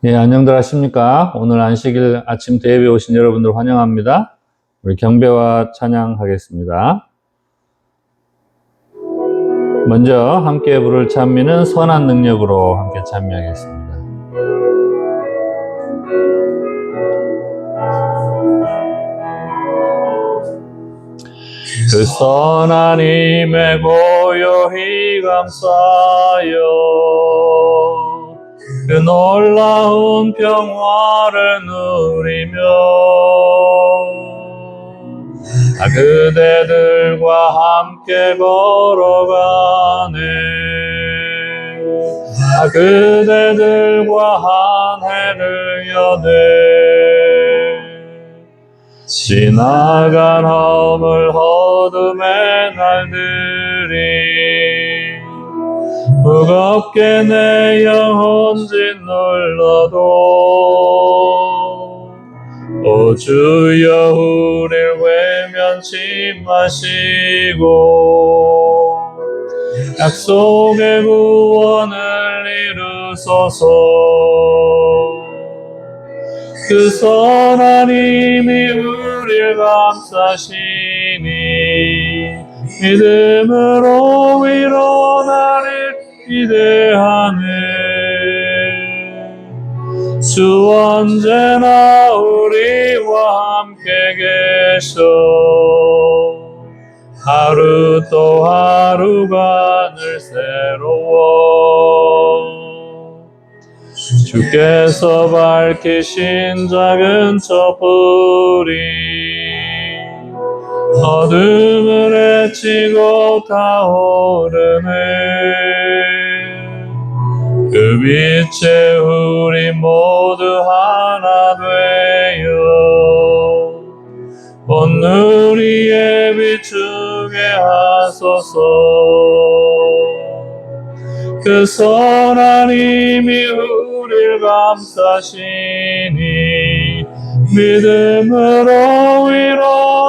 예, 안녕들 하십니까? 오늘 안식일 아침 대예배 오신 여러분들 환영합니다. 우리 경배와 찬양하겠습니다. 먼저 함께 부를 찬미는 선한 능력으로 함께 찬미하겠습니다. 그 선한 힘에 고요히 감싸여 그 놀라운 평화를 누리며 그대들과 함께 걸어가네. 그대들과 한 해를 여네. 지나간 허물 어둠의 날들이 무겁게 내 영혼 짓눌러도 오 주여 우릴 외면치 마시고 약속의 구원을 이루소서. 그 선한 힘이 우릴 감싸시니 믿음으로 위로 나를 기대하네. 주 언제나 우리와 함께 계셔 하루 또 하루가 늘 새로워. 주께서 밝히신 작은 촛불이 어둠을 헤치고 타오르네. 그 빛에 우리 모두 하나 되어 온 누리에 비추게 하소서. 그 선한 힘이 우릴 감싸시니 믿음으로 위로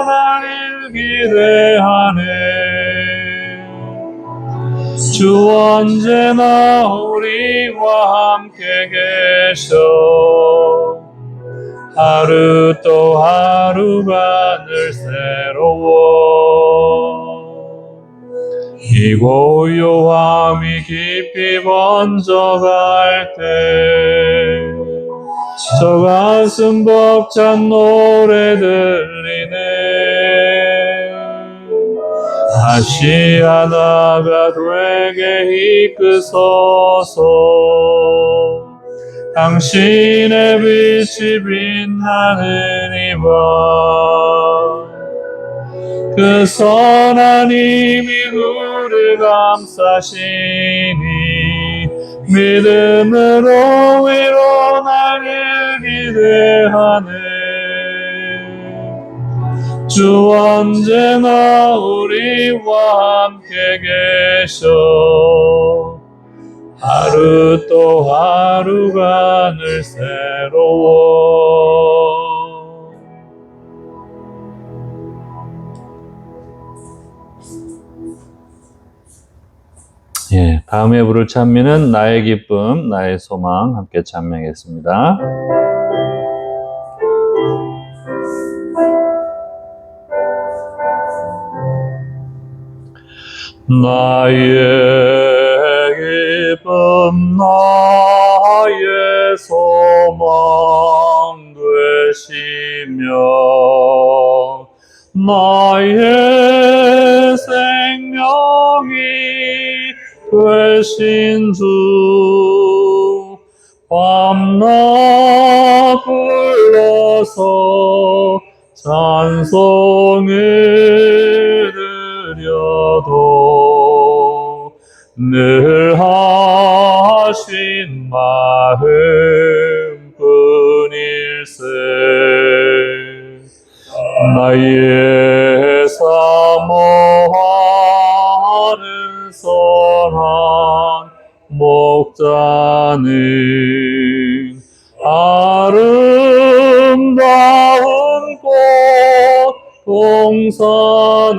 나를 기대하네. 주 언제나 우리와 함께 계셔 하루 또 하루가 늘 새로워. 이 고요함이 깊이 번져갈 때 저 가슴 벅찬 노래 들리네. 다시 하나가 되게 이끄소서. 당신의 빛이 빛나는 이 밤 그 선한 힘이 우리를 감싸시니 믿음으로 위로 나를 기대하네. 주 언제나 우리와 함께 계셔 하루 또 하루가 늘 새로워. 예, 다음에 부를 찬미는 나의 기쁨, 나의 소망 함께 찬미하겠습니다. 나의 기쁨, 나의 소망 되시며 나의 생명이 되신 주 밤낮 불러서 찬송을 드려도 늘 하신 마음뿐일세. 나의 사모하는 선한 목자는 아름다운 꽃 동산을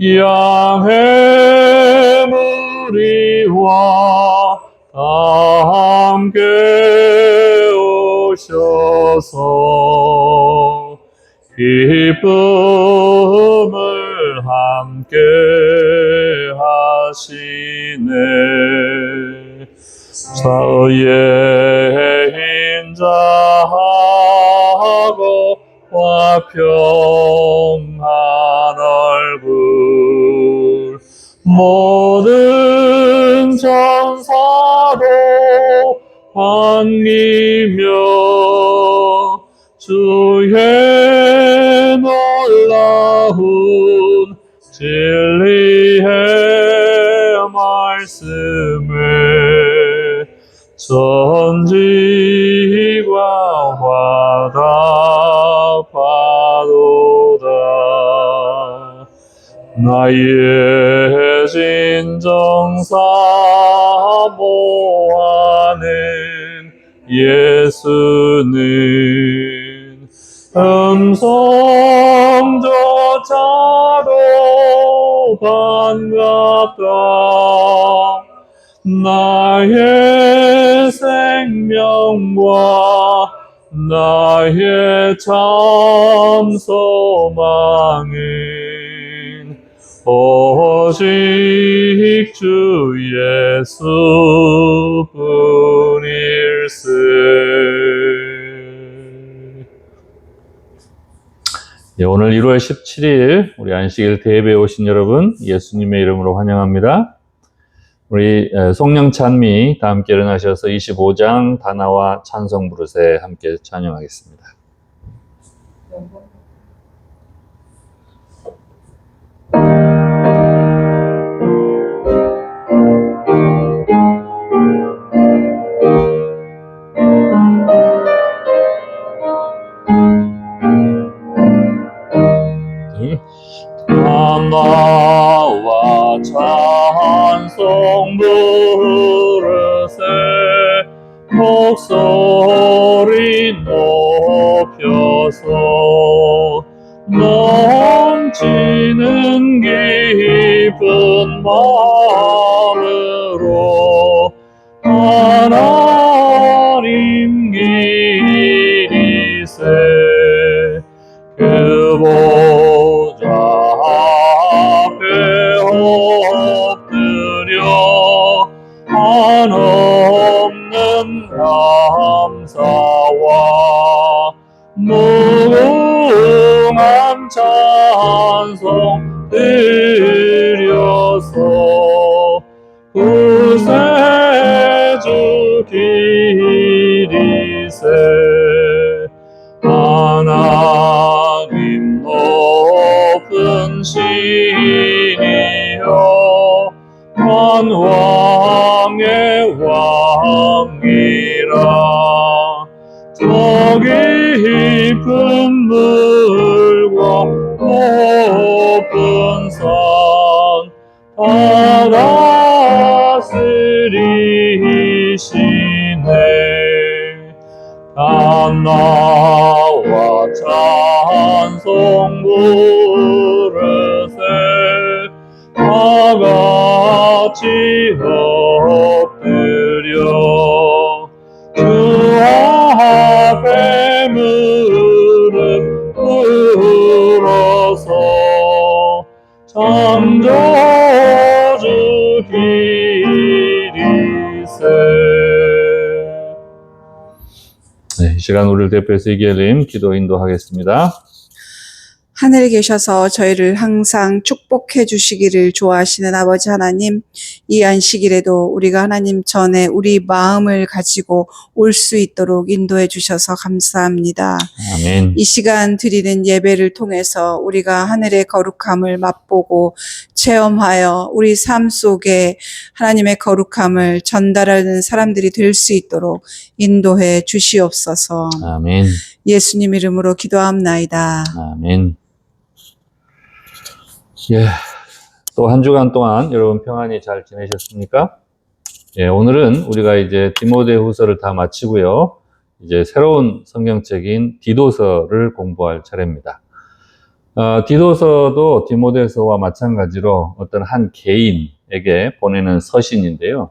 양의 무리와 함께 오셔서 기쁨을 함께 하시네. 자의 인자하고 화평한 얼굴 모든 천사도 반기며 주의 놀라운 진리의 말씀에 전지가 화답하도다. 나의 진정사모하는 예수는 음성조차도 반갑다. 나의 생명과 나의 참 소망은 오직 주 예수뿐일세. 오늘 1월 17일 우리 안식일 대예배에 오신 여러분 예수님의 이름으로 환영합니다. 우리 송영 찬미 다 함께 일어나셔서 25장 다나와 찬송 부르세 함께 찬양하겠습니다. 다나와 찬송 부르세 목소리 높여서 넘치는 기쁜 마음으로 하나님 기리세. 그 보좌 앞에 엎드려 한없는 감사와 무궁한 찬송 드려서 구세주 기리세. 하나님 높은 신이여 만왕의 왕이라. 저 깊은 물과 높은 산 다 다스리시네. 다나와 찬송 부르세 다같이 엎드려 주 앞에 무릎 꿇어서 창조주 기리세. 네, 이 시간 우리를 대표해서 이계림 기도 인도하겠습니다. 하늘에 계셔서 저희를 항상 축복해 주시기를 좋아하시는 아버지 하나님, 이 안식일에도 우리가 하나님 전에 우리 마음을 가지고 올 수 있도록 인도해 주셔서 감사합니다. 아멘. 이 시간 드리는 예배를 통해서 우리가 하늘의 거룩함을 맛보고 체험하여 우리 삶 속에 하나님의 거룩함을 전달하는 사람들이 될 수 있도록 인도해 주시옵소서. 아멘. 예수님 이름으로 기도합나이다. 아멘. 예, 또 한 주간 동안 여러분 평안히 잘 지내셨습니까? 예, 오늘은 우리가 이제 디모데후서를 다 마치고요. 이제 새로운 성경책인 디도서를 공부할 차례입니다. 디도서도 디모데서와 마찬가지로 어떤 한 개인에게 보내는 서신인데요.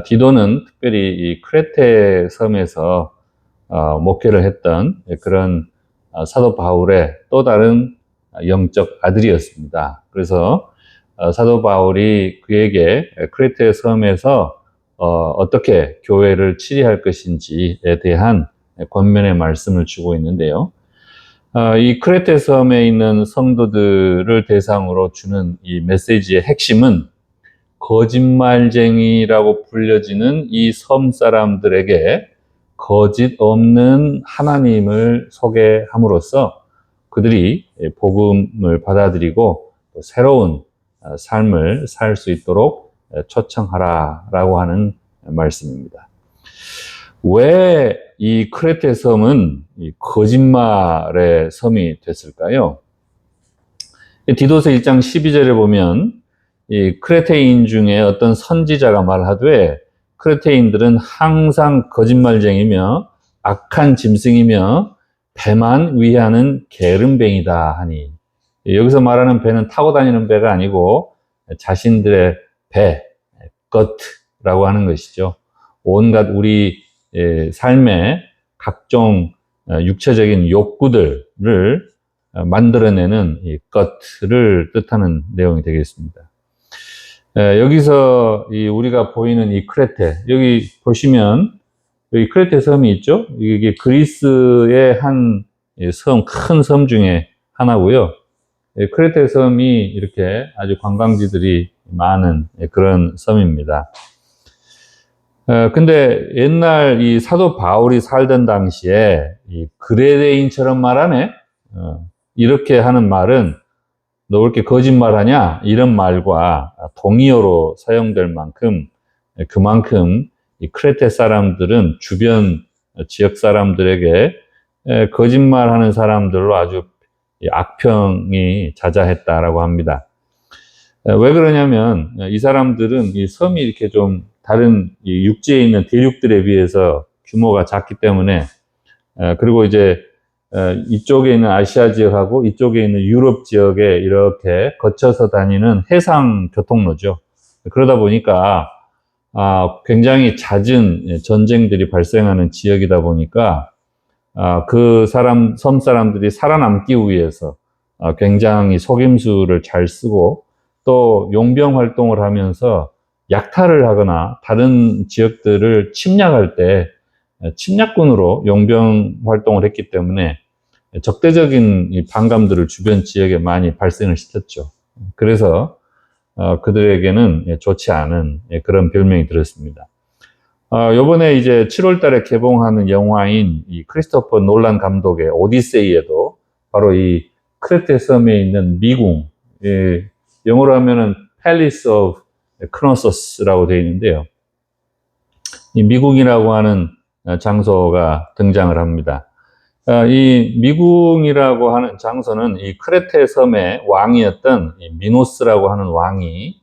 디도는 특별히 이 크레테 섬에서 목회를 했던 그런 사도 바울의 또 다른 영적 아들이었습니다. 그래서 사도 바울이 그에게 크레테 섬에서 어떻게 교회를 치리할 것인지에 대한 권면의 말씀을 주고 있는데요. 이 크레테 섬에 있는 성도들을 대상으로 주는 이 메시지의 핵심은 거짓말쟁이라고 불려지는 이 섬 사람들에게 거짓 없는 하나님을 소개함으로써 그들이 복음을 받아들이고 새로운 삶을 살 수 있도록 초청하라라고 하는 말씀입니다. 왜 이 크레테 섬은 이 거짓말의 섬이 됐을까요? 디도서 1장 12절에 보면 이 크레테인 중에 어떤 선지자가 말하되 크레테인들은 항상 거짓말쟁이며 악한 짐승이며 배만 위하는 게으름뱅이다 하니, 여기서 말하는 배는 타고 다니는 배가 아니고 자신들의 배, 것라고 하는 것이죠. 온갖 우리 삶의 각종 육체적인 욕구들을 만들어내는 이 것을 뜻하는 내용이 되겠습니다. 여기서 우리가 보이는 이 크레테, 여기 보시면 여기 크레테 섬이 있죠? 이게 그리스의 한 섬, 큰 섬 중에 하나고요. 크레테 섬이 이렇게 아주 관광지들이 많은 그런 섬입니다. 근데 옛날 이 사도 바울이 살던 당시에 이 그레데인처럼 말하네? 이렇게 하는 말은 너 왜 이렇게 거짓말하냐? 이런 말과 동의어로 사용될 만큼 그만큼 이 크레테 사람들은 주변 지역 사람들에게 거짓말하는 사람들로 아주 악평이 자자했다라고 합니다. 왜 그러냐면 이 사람들은 이 섬이 이렇게 좀 다른 육지에 있는 대륙들에 비해서 규모가 작기 때문에, 그리고 이제 이쪽에 있는 아시아 지역하고 이쪽에 있는 유럽 지역에 이렇게 거쳐서 다니는 해상 교통로죠. 그러다 보니까 굉장히 잦은 전쟁들이 발생하는 지역이다 보니까 섬 사람들이 살아남기 위해서 굉장히 속임수를 잘 쓰고 또 용병 활동을 하면서 약탈을 하거나 다른 지역들을 침략할 때 침략군으로 용병 활동을 했기 때문에 적대적인 반감들을 주변 지역에 많이 발생을 시켰죠. 그래서 그들에게는 좋지 않은 그런 별명이 들었습니다. 요번에 이제 7월 달에 개봉하는 영화인 이 크리스토퍼 놀란 감독의 오디세이에도 바로 이 크레테 섬에 있는 미궁, 영어로 하면은 Palace of Knossos,라고 되어 있는데요. 이 미궁이라고 하는 장소가 등장을 합니다. 이 미궁이라고 하는 장소는 이 크레테 섬의 왕이었던 이 미노스라고 하는 왕이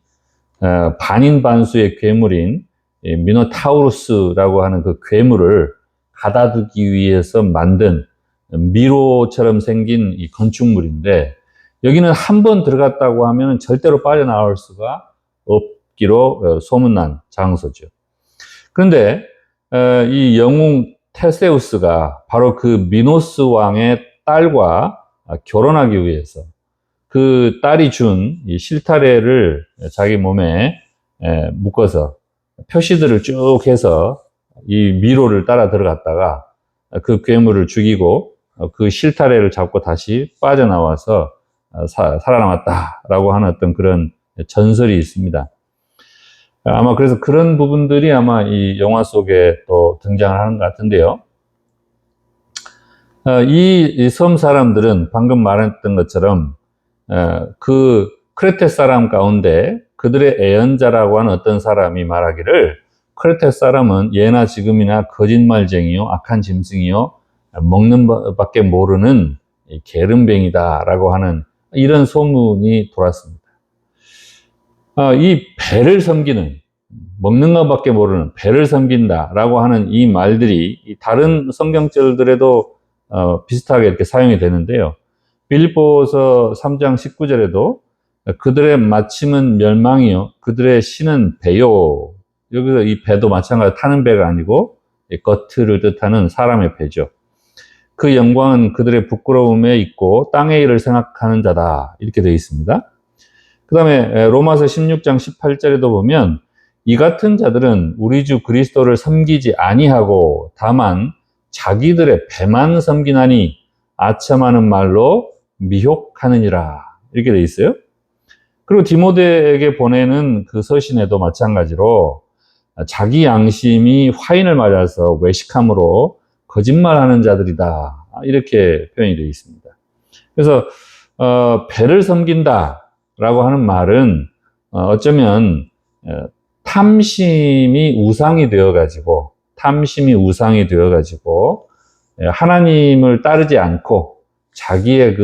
반인반수의 괴물인 미노타우루스라고 하는 그 괴물을 가다두기 위해서 만든 미로처럼 생긴 이 건축물인데, 여기는 한 번 들어갔다고 하면 절대로 빠져나올 수가 없기로 소문난 장소죠. 그런데 이 영웅 테세우스가 바로 그 미노스 왕의 딸과 결혼하기 위해서 그 딸이 준 이 실타래를 자기 몸에 묶어서 표시들을 쭉 해서 이 미로를 따라 들어갔다가 그 괴물을 죽이고 그 실타래를 잡고 다시 빠져나와서 살아남았다라고 하는 어떤 그런 전설이 있습니다. 아마 그래서 그런 부분들이 아마 이 영화 속에 또 등장을 하는 것 같은데요. 이 섬 사람들은 방금 말했던 것처럼 그 크레테 사람 가운데 그들의 애언자라고 하는 어떤 사람이 말하기를 크레테 사람은 예나 지금이나 거짓말쟁이요, 악한 짐승이요, 먹는 밖에 모르는 게으름뱅이다라고 하는 이런 소문이 돌았습니다. 이 배를 섬기는, 먹는 것밖에 모르는 배를 섬긴다라고 하는 이 말들이 다른 성경절들에도 비슷하게 이렇게 사용이 되는데요. 빌립보서 3장 19절에도 그들의 마침은 멸망이요, 그들의 신은 배요, 여기서 이 배도 마찬가지로 타는 배가 아니고 겉을 뜻하는 사람의 배죠. 그 영광은 그들의 부끄러움에 있고 땅의 일을 생각하는 자다. 이렇게 되어 있습니다. 그 다음에 로마서 16장 18절에도 보면 이 같은 자들은 우리 주 그리스도를 섬기지 아니하고 다만 자기들의 배만 섬기나니 아첨하는 말로 미혹하느니라. 이렇게 되어 있어요. 그리고 디모데에게 보내는 그 서신에도 마찬가지로 자기 양심이 화인을 맞아서 외식함으로 거짓말하는 자들이다. 이렇게 표현이 되어 있습니다. 그래서 배를 섬긴다라고 하는 말은 어쩌면 탐심이 우상이 되어가지고 하나님을 따르지 않고 자기의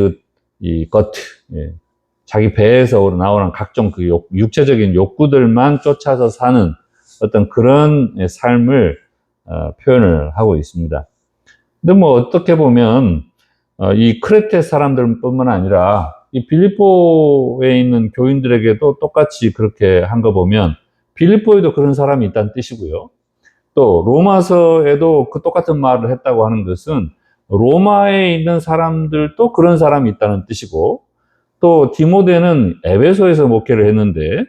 자기 배에서 나오는 각종 그 육체적인 욕구들만 쫓아서 사는 어떤 그런 삶을 표현을 하고 있습니다. 근데 뭐 어떻게 보면 이 크레테 사람들뿐만 아니라 이 빌립보에 있는 교인들에게도 똑같이 그렇게 한 거 보면 빌립보에도 그런 사람이 있다는 뜻이고요. 또 로마서에도 그 똑같은 말을 했다고 하는 것은 로마에 있는 사람들도 그런 사람이 있다는 뜻이고, 또 디모데는 에베소에서 목회를 했는데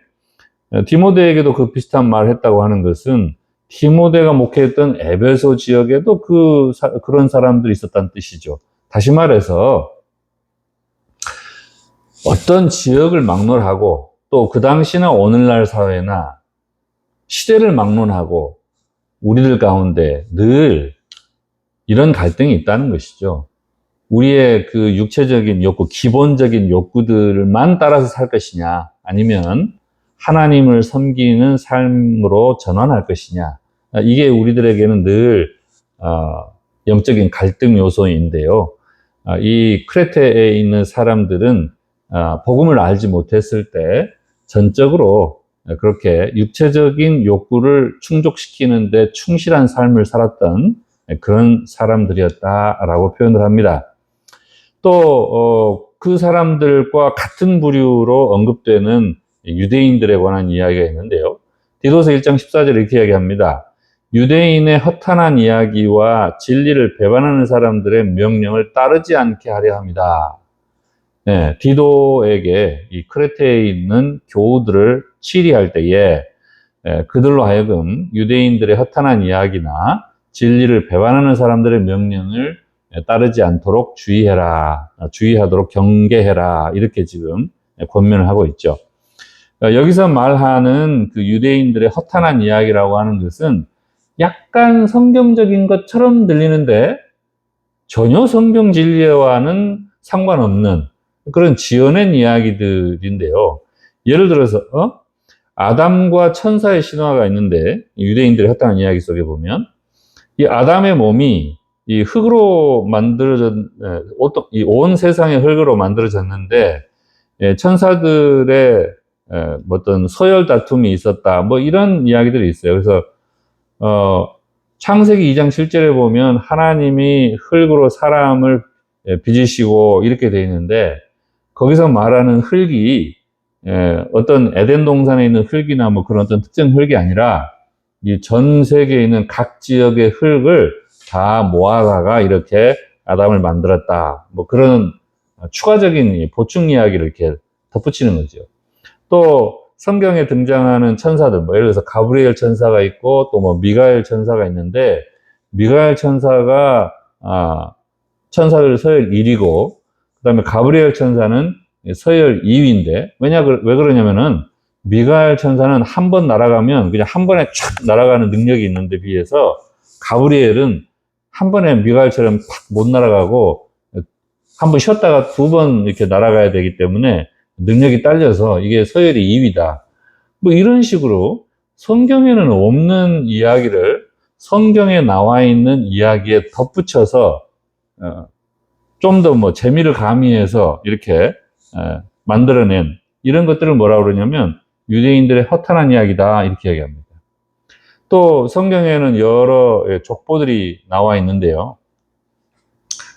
디모데에게도 그 비슷한 말을 했다고 하는 것은 디모데가 목회했던 에베소 지역에도 그런 사람들이 있었다는 뜻이죠. 다시 말해서 어떤 지역을 막론하고 또 그 당시나 오늘날 사회나 시대를 막론하고 우리들 가운데 늘 이런 갈등이 있다는 것이죠. 우리의 그 육체적인 욕구, 기본적인 욕구들만 따라서 살 것이냐, 아니면 하나님을 섬기는 삶으로 전환할 것이냐. 이게 우리들에게는 늘 영적인 갈등 요소인데요. 이 크레테에 있는 사람들은 복음을 알지 못했을 때 전적으로 그렇게 육체적인 욕구를 충족시키는 데 충실한 삶을 살았던 그런 사람들이었다라고 표현을 합니다. 또 그 사람들과 같은 부류로 언급되는 유대인들에 관한 이야기가 있는데요. 디도서 1장 14절 이렇게 이야기합니다. 유대인의 허탄한 이야기와 진리를 배반하는 사람들의 명령을 따르지 않게 하려 합니다. 네, 디도에게 이 크레테에 있는 교우들을 치리할 때에 그들로 하여금 유대인들의 허탄한 이야기나 진리를 배반하는 사람들의 명령을 따르지 않도록 주의하도록 경계해라. 이렇게 지금 권면을 하고 있죠. 여기서 말하는 그 유대인들의 허탄한 이야기라고 하는 것은 약간 성경적인 것처럼 들리는데 전혀 성경 진리와는 상관없는 그런 지어낸 이야기들인데요. 예를 들어서 아담과 천사의 신화가 있는데 유대인들의 허탄한 이야기 속에 보면 이 아담의 몸이 이 흙으로 온 세상의 흙으로 만들어졌는데 천사들의 어떤 서열 다툼이 있었다. 뭐 이런 이야기들이 있어요. 그래서 창세기 2장 7절에 보면 하나님이 흙으로 사람을 빚으시고 이렇게 되어 있는데 거기서 말하는 흙이 어떤 에덴 동산에 있는 흙이나 뭐 그런 어떤 특정 흙이 아니라 이 전 세계에 있는 각 지역의 흙을 다 모아다가 이렇게 아담을 만들었다. 뭐 그런 추가적인 보충 이야기를 이렇게 덧붙이는 거죠. 또 성경에 등장하는 천사들, 뭐 예를 들어서 가브리엘 천사가 있고 또 뭐 미가엘 천사가 있는데 미가엘 천사가 천사들 서열 1위고 그다음에 가브리엘 천사는 서열 2위인데 왜 그러냐면은 미가엘 천사는 한 번 날아가면 그냥 한 번에 촥 날아가는 능력이 있는데 비해서 가브리엘은 한 번에 미가엘처럼 팍 못 날아가고 한 번 쉬었다가 두 번 이렇게 날아가야 되기 때문에 능력이 딸려서 이게 서열이 2위다. 뭐 이런 식으로 성경에는 없는 이야기를 성경에 나와 있는 이야기에 덧붙여서 좀 더 뭐 재미를 가미해서 이렇게 만들어낸 이런 것들을 뭐라고 그러냐면 유대인들의 허탄한 이야기다 이렇게 얘기합니다. 또 성경에는 여러 족보들이 나와 있는데요.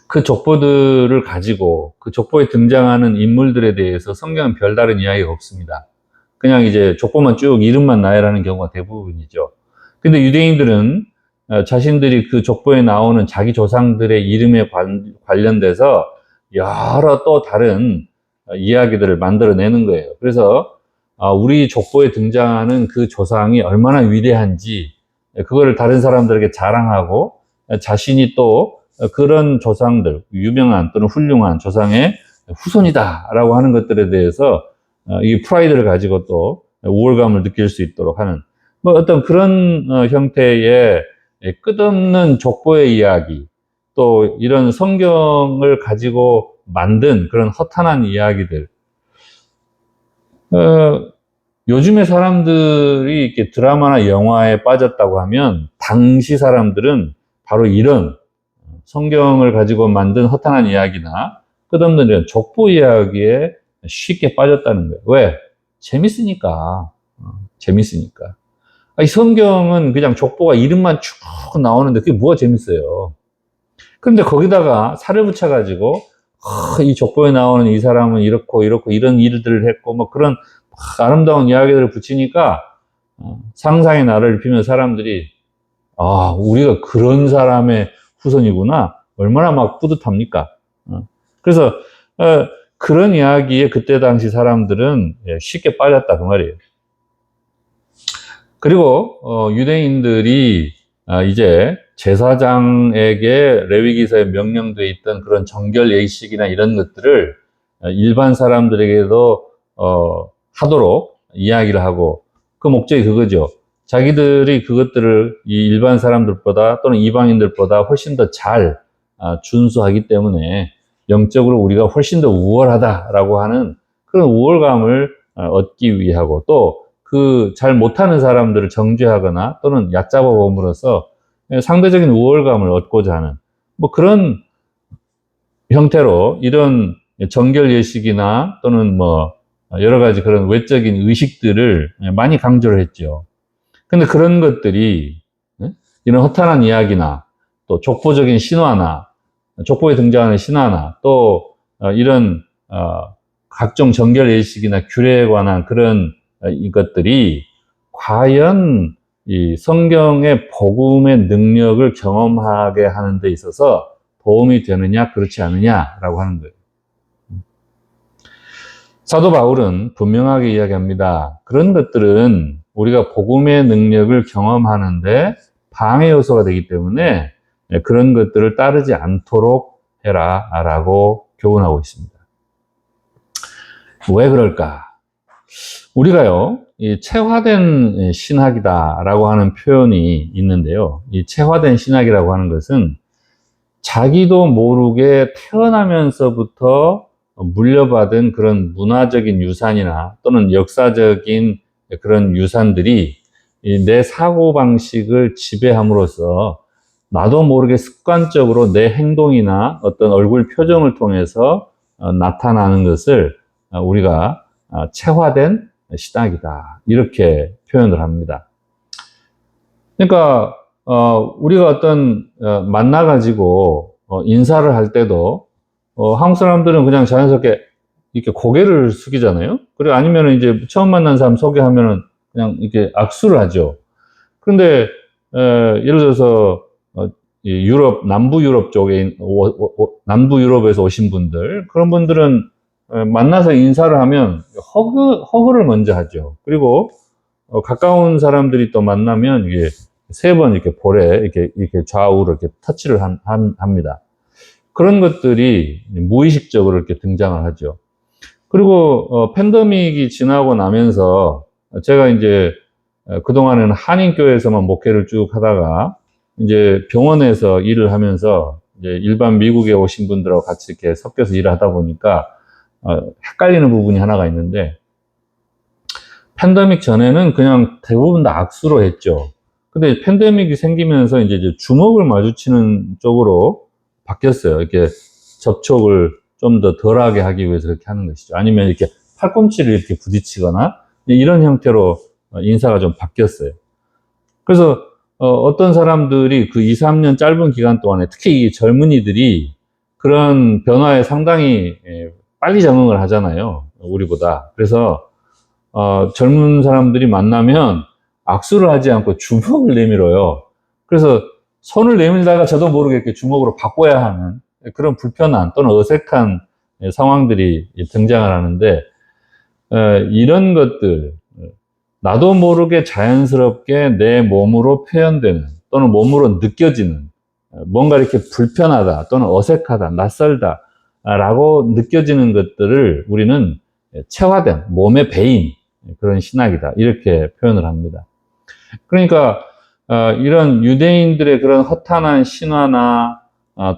그 족보들을 가지고 그 족보에 등장하는 인물들에 대해서 성경은 별다른 이야기가 없습니다. 그냥 이제 족보만 쭉 이름만 나열하는 경우가 대부분이죠. 근데 유대인들은 자신들이 그 족보에 나오는 자기 조상들의 이름에 관련돼서 여러 또 다른 이야기들을 만들어내는 거예요. 그래서 우리 족보에 등장하는 그 조상이 얼마나 위대한지 그거를 다른 사람들에게 자랑하고 자신이 또 그런 조상들, 유명한 또는 훌륭한 조상의 후손이다라고 하는 것들에 대해서 이 프라이드를 가지고 또 우월감을 느낄 수 있도록 하는 뭐 어떤 그런 형태의 끝없는 족보의 이야기, 또 이런 성경을 가지고 만든 그런 허탄한 이야기들. 요즘에 사람들이 이렇게 드라마나 영화에 빠졌다고 하면 당시 사람들은 바로 이런 성경을 가지고 만든 허탄한 이야기나 끝없는 이런 족보 이야기에 쉽게 빠졌다는 거예요. 왜? 재밌으니까. 재밌으니까. 이 성경은 그냥 족보가 이름만 쭉 나오는데 그게 뭐가 재밌어요. 그런데 거기다가 살을 붙여가지고 이 족보에 나오는 이 사람은 이렇고 이런 일들을 했고 뭐 그런 아름다운 이야기들을 붙이니까 상상의 나를 피면 사람들이 우리가 그런 사람의 후손이구나. 얼마나 막 뿌듯합니까? 그래서 그런 이야기에 그때 당시 사람들은 쉽게 빠졌다 그 말이에요. 그리고 유대인들이 이제 제사장에게 레위기서에 명령되어 있던 그런 정결 예식이나 이런 것들을 일반 사람들에게도 하도록 이야기를 하고 그 목적이 그거죠. 자기들이 그것들을 이 일반 사람들보다 또는 이방인들보다 훨씬 더 잘 준수하기 때문에 영적으로 우리가 훨씬 더 우월하다라고 하는 그런 우월감을 얻기 위하고 또 그 잘 못하는 사람들을 정죄하거나 또는 얕잡아 봄으로써 상대적인 우월감을 얻고자 하는 뭐 그런 형태로 이런 정결 예식이나 또는 뭐 여러 가지 그런 외적인 의식들을 많이 강조를 했죠. 근데 그런 것들이 이런 허탄한 이야기나 또 족보적인 신화나 족보에 등장하는 신화나 또 이런 각종 정결 예식이나 규례에 관한 그런 이것들이 과연 이 성경의 복음의 능력을 경험하게 하는 데 있어서 도움이 되느냐 그렇지 않느냐라고 하는 거예요. 사도 바울은 분명하게 이야기합니다. 그런 것들은 우리가 복음의 능력을 경험하는데 방해 요소가 되기 때문에 그런 것들을 따르지 않도록 해라 라고 교훈하고 있습니다. 왜 그럴까? 우리가요, 이 체화된 신학이다라고 하는 표현이 있는데요. 이 체화된 신학이라고 하는 것은 자기도 모르게 태어나면서부터 물려받은 그런 문화적인 유산이나 또는 역사적인 그런 유산들이 내 사고방식을 지배함으로써 나도 모르게 습관적으로 내 행동이나 어떤 얼굴 표정을 통해서 나타나는 것을 우리가 체화된 신학이다. 이렇게 표현을 합니다. 그러니까 우리가 어떤 만나가지고 인사를 할 때도 한국 사람들은 그냥 자연스럽게 이렇게 고개를 숙이잖아요. 그리고 아니면 이제 처음 만난 사람 소개하면은 그냥 이렇게 악수를 하죠. 그런데 예를 들어서 유럽 남부 유럽 쪽에 남부 유럽에서 오신 분들 그런 분들은 만나서 인사를 하면 허그를 먼저 하죠. 그리고 가까운 사람들이 또 만나면 이게 세 번 이렇게 볼에 이렇게 좌우로 이렇게 터치를 합니다. 그런 것들이 무의식적으로 이렇게 등장을 하죠. 그리고 팬데믹이 지나고 나면서 제가 이제 그동안에는 한인교회에서만 목회를 쭉 하다가 이제 병원에서 일을 하면서 이제 일반 미국에 오신 분들하고 같이 이렇게 섞여서 일을 하다 보니까 헷갈리는 부분이 하나가 있는데 팬데믹 전에는 그냥 대부분 다 악수로 했죠. 근데 팬데믹이 생기면서 이제 주먹을 마주치는 쪽으로 바뀌었어요. 이렇게 접촉을 좀 더 덜하게 하기 위해서 그렇게 하는 것이죠. 아니면 이렇게 팔꿈치를 이렇게 부딪히거나 이런 형태로 인사가 좀 바뀌었어요. 그래서 어떤 사람들이 그 2, 3년 짧은 기간 동안에 특히 이 젊은이들이 그런 변화에 상당히 빨리 적응을 하잖아요. 우리보다. 그래서 젊은 사람들이 만나면 악수를 하지 않고 주먹을 내밀어요. 그래서 손을 내밀다가 저도 모르게 이렇게 주먹으로 바꿔야 하는 그런 불편한 또는 어색한 상황들이 등장을 하는데, 이런 것들, 나도 모르게 자연스럽게 내 몸으로 표현되는 또는 몸으로 느껴지는 뭔가 이렇게 불편하다 또는 어색하다, 낯설다 라고 느껴지는 것들을 우리는 체화된 몸에 배인 그런 신학이다, 이렇게 표현을 합니다. 그러니까 이런 유대인들의 그런 허탄한 신화나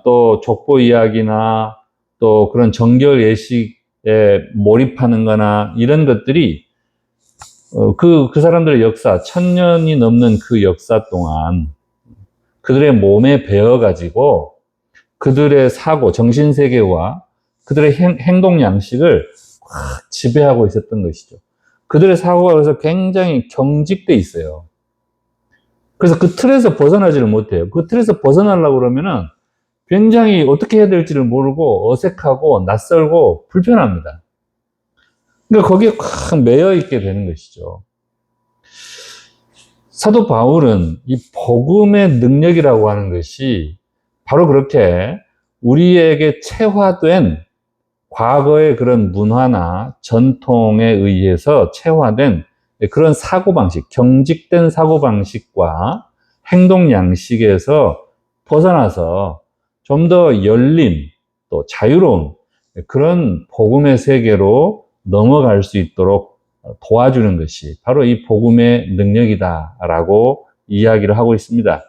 또 족보 이야기나 또 그런 정결 예식에 몰입하는 거나 이런 것들이 그 사람들의 역사, 1000년이 넘는 그 역사 동안 그들의 몸에 배어가지고 그들의 사고, 정신세계와 그들의 행동 양식을 확 지배하고 있었던 것이죠. 그들의 사고가 그래서 굉장히 경직돼 있어요. 그래서 그 틀에서 벗어나지를 못해요. 그 틀에서 벗어나려고 그러면은 굉장히 어떻게 해야 될지를 모르고 어색하고 낯설고 불편합니다. 그러니까 거기에 확 매여 있게 되는 것이죠. 사도 바울은 이 복음의 능력이라고 하는 것이 바로 그렇게 우리에게 체화된 과거의 그런 문화나 전통에 의해서 체화된 그런 사고방식, 경직된 사고방식과 행동 양식에서 벗어나서 좀 더 열린 또 자유로운 그런 복음의 세계로 넘어갈 수 있도록 도와주는 것이 바로 이 복음의 능력이다라고 이야기를 하고 있습니다.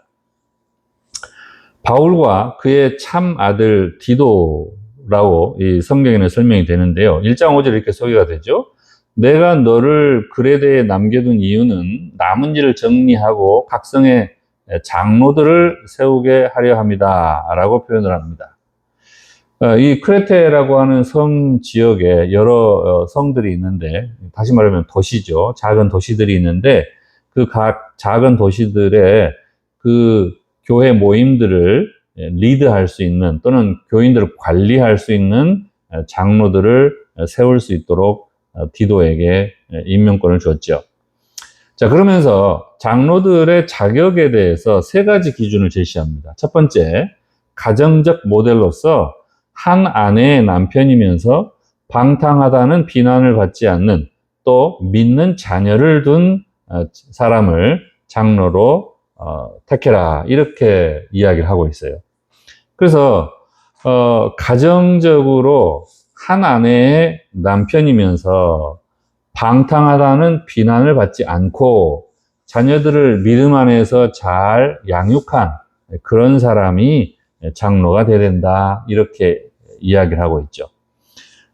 바울과 그의 참 아들 디도라고 이 성경에는 설명이 되는데요. 1장 5절에 이렇게 소개가 되죠. 내가 너를 그레데에 남겨둔 이유는 남은 일을 정리하고 각성의 장로들을 세우게 하려 합니다 라고 표현을 합니다. 이 크레테라고 하는 성 지역에 여러 성들이 있는데, 다시 말하면 도시죠. 작은 도시들이 있는데 그 각 작은 도시들의 그 교회 모임들을 리드할 수 있는 또는 교인들을 관리할 수 있는 장로들을 세울 수 있도록 디도에게 임명권을 줬죠. 자, 그러면서 장로들의 자격에 대해서 세 가지 기준을 제시합니다. 첫 번째, 가정적 모델로서 한 아내의 남편이면서 방탕하다는 비난을 받지 않는 또 믿는 자녀를 둔 사람을 장로로 택해라, 이렇게 이야기를 하고 있어요. 그래서 가정적으로 한 아내의 남편이면서 방탕하다는 비난을 받지 않고 자녀들을 믿음 안에서 잘 양육한 그런 사람이 장로가 돼야 된다, 이렇게 이야기를 하고 있죠.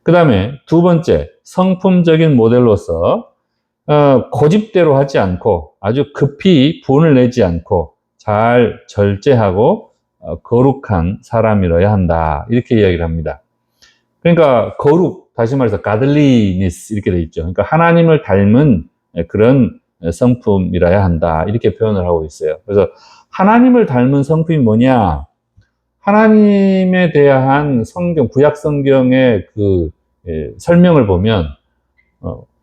그 다음에 두 번째, 성품적인 모델로서 고집대로 하지 않고 아주 급히 분을 내지 않고 잘 절제하고 거룩한 사람이라야 한다, 이렇게 이야기를 합니다. 그러니까 거룩, 다시 말해서 godliness 이렇게 돼 있죠. 그러니까 하나님을 닮은 그런 성품이라야 한다, 이렇게 표현을 하고 있어요. 그래서 하나님을 닮은 성품이 뭐냐? 하나님에 대한 성경, 구약 성경의 그 설명을 보면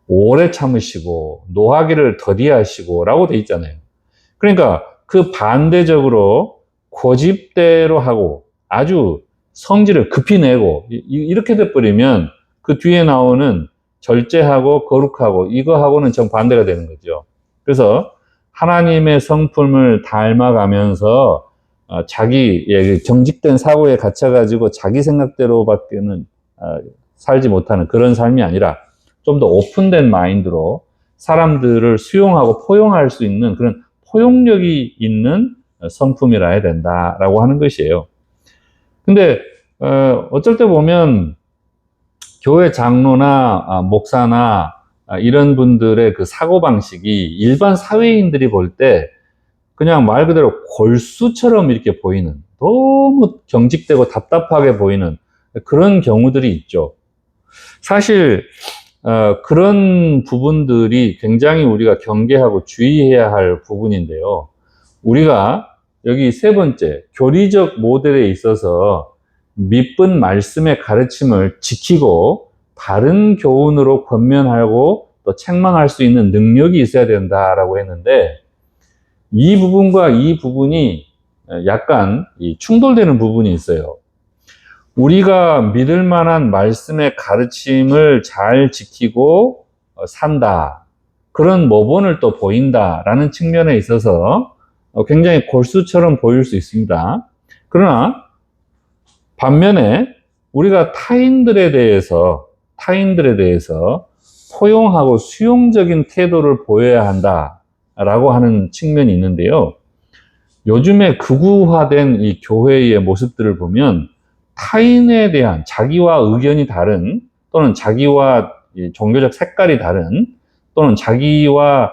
오래 참으시고 노하기를 더디하시고 라고 돼 있잖아요. 그러니까 그 반대적으로 고집대로 하고 아주 성질을 급히 내고 이렇게 돼버리면 그 뒤에 나오는 절제하고 거룩하고 이거하고는 정반대가 되는 거죠. 그래서 하나님의 성품을 닮아가면서 자기 정직된 사고에 갇혀가지고 자기 생각대로밖에는 살지 못하는 그런 삶이 아니라 좀 더 오픈된 마인드로 사람들을 수용하고 포용할 수 있는 그런 포용력이 있는 성품이라 해야 된다라고 하는 것이에요. 근데 어쩔 때 보면 교회 장로나 목사나 이런 분들의 그 사고방식이 일반 사회인들이 볼 때 그냥 말 그대로 골수처럼 이렇게 보이는, 너무 경직되고 답답하게 보이는 그런 경우들이 있죠. 사실 그런 부분들이 굉장히 우리가 경계하고 주의해야 할 부분인데요. 우리가 여기 세 번째, 교리적 모델에 있어서 믿은 말씀의 가르침을 지키고 바른 교훈으로 권면하고 또 책망할 수 있는 능력이 있어야 된다라고 했는데, 이 부분과 이 부분이 약간 충돌되는 부분이 있어요. 우리가 믿을 만한 말씀의 가르침을 잘 지키고 산다. 그런 모본을 또 보인다라는 측면에 있어서 굉장히 골수처럼 보일 수 있습니다. 그러나 반면에 우리가 타인들에 대해서 포용하고 수용적인 태도를 보여야 한다라고 하는 측면이 있는데요. 요즘에 극우화된 이 교회의 모습들을 보면 타인에 대한 자기와 의견이 다른, 또는 자기와 종교적 색깔이 다른, 또는 자기와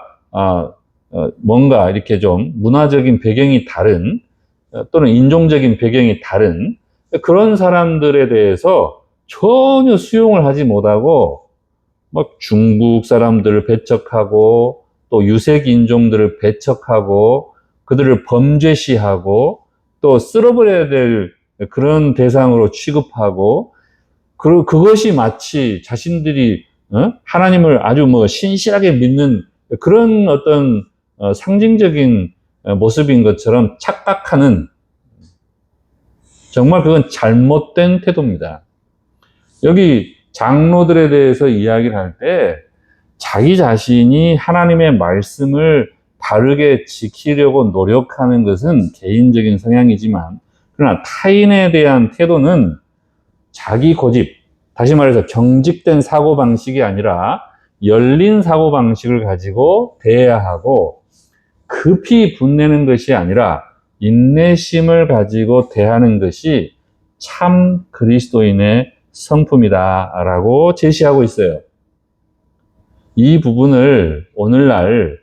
뭔가 이렇게 좀 문화적인 배경이 다른, 또는 인종적인 배경이 다른 그런 사람들에 대해서 전혀 수용을 하지 못하고 막 중국 사람들을 배척하고, 또 유색 인종들을 배척하고, 그들을 범죄시하고, 또 쓸어버려야 될 그런 대상으로 취급하고, 그것이 마치 자신들이 하나님을 아주 신실하게 믿는 그런 어떤 상징적인 모습인 것처럼 착각하는, 정말 그건 잘못된 태도입니다. 여기 장로들에 대해서 이야기를 할 때 자기 자신이 하나님의 말씀을 바르게 지키려고 노력하는 것은 개인적인 성향이지만, 그러나 타인에 대한 태도는 자기 고집, 다시 말해서 경직된 사고방식이 아니라 열린 사고방식을 가지고 대해야 하고, 급히 분내는 것이 아니라 인내심을 가지고 대하는 것이 참 그리스도인의 성품이다라고 제시하고 있어요. 이 부분을 오늘날